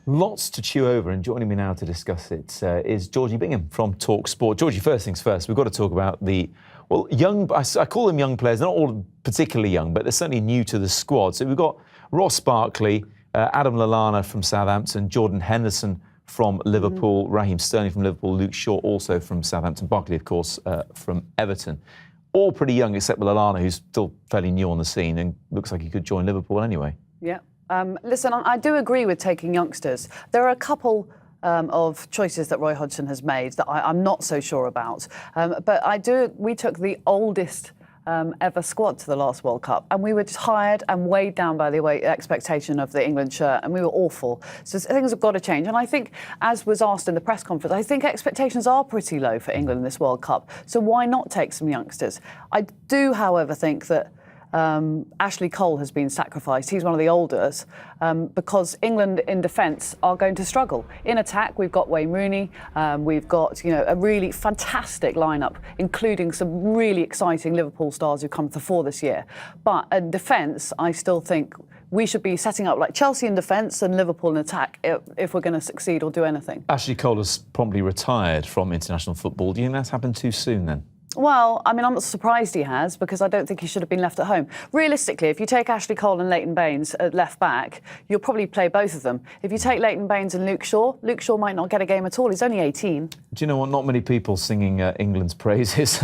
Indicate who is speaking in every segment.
Speaker 1: Lots to chew over, and joining me now to discuss it is Georgie Bingham from Talk Sport. Georgie, first things first, we've got to talk about young, I call them young players, they're not all particularly young, but they're certainly new to the squad. So we've got Ross Barkley, Adam Lallana from Southampton, Jordan Henderson from Liverpool, Raheem Sterling from Liverpool, Luke Shaw also from Southampton, Barkley, of course, from Everton. All pretty young, except Lallana, who's still fairly new on the scene and looks like he could join Liverpool anyway.
Speaker 2: Yeah. Listen, I do agree with taking youngsters. There are a couple of choices that Roy Hodgson has made that I'm not so sure about. But we took the oldest ever squad to the last World Cup, and we were tired and weighed down by the expectation of the England shirt, and we were awful. So things have got to change. And I think, as was asked in the press conference, I think expectations are pretty low for England in this World Cup. So why not take some youngsters? I do, however, think that Ashley Cole has been sacrificed. He's one of the oldest because England in defence are going to struggle. In attack, we've got Wayne Rooney. We've got a really fantastic lineup, including some really exciting Liverpool stars who've come to the fore this year. But in defence, I still think we should be setting up like Chelsea in defence and Liverpool in attack if we're going to succeed or do anything.
Speaker 1: Ashley Cole has promptly retired from international football. Do you think that's happened too soon then?
Speaker 2: Well, I mean, I'm not surprised he has, because I don't think he should have been left at home. Realistically, if you take Ashley Cole and Leighton Baines at left back, you'll probably play both of them. If you take Leighton Baines and Luke Shaw might not get a game at all. He's only 18.
Speaker 1: Do you know what? Not many people singing England's praises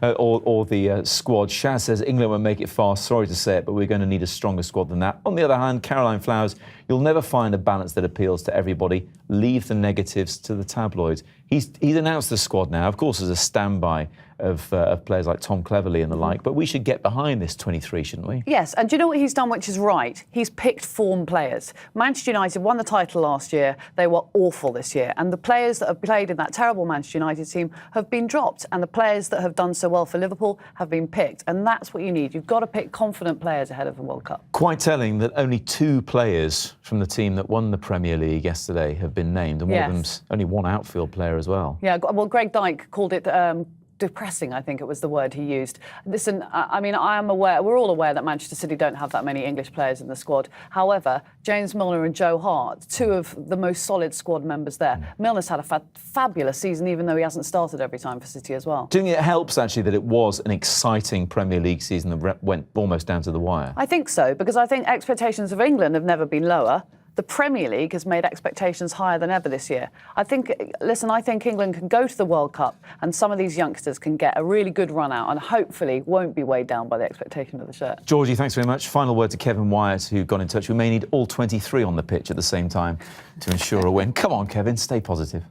Speaker 1: or the squad. Shaz says England will make it far. Sorry to say it, but we're going to need a stronger squad than that. On the other hand, Caroline Flowers, you'll never find a balance that appeals to everybody. Leave the negatives to the tabloids. He's announced the squad now, of course, as a standby of players like Tom Cleverley and the like, but we should get behind this 23, shouldn't we?
Speaker 2: Yes, and do you know what he's done, which is right? He's picked form players. Manchester United won the title last year. They were awful this year, and the players that have played in that terrible Manchester United team have been dropped, and the players that have done so well for Liverpool have been picked, and that's what you need. You've got to pick confident players ahead of the World Cup.
Speaker 1: Quite telling that only 2 players from the team that won the Premier League yesterday have been named, and one of them's only one outfield player as well.
Speaker 2: Yeah, well, Greg Dyke called it depressing, I think it was the word he used. Listen, I mean, I am aware, we're all aware that Manchester City don't have that many English players in the squad. However, James Milner and Joe Hart, 2 of the most solid squad members there. Milner's had a fabulous season, even though he hasn't started every time for City as well.
Speaker 1: Do you think it helps, actually, that it was an exciting Premier League season that went almost down to the wire?
Speaker 2: I think so, because I think expectations of England have never been lower. The Premier League has made expectations higher than ever this year. I think England can go to the World Cup, and some of these youngsters can get a really good run out and hopefully won't be weighed down by the expectation of the shirt.
Speaker 1: Georgie, thanks very much. Final word to Kevin Wyatt, who got in touch. We may need all 23 on the pitch at the same time to ensure a win. Come on, Kevin, stay positive.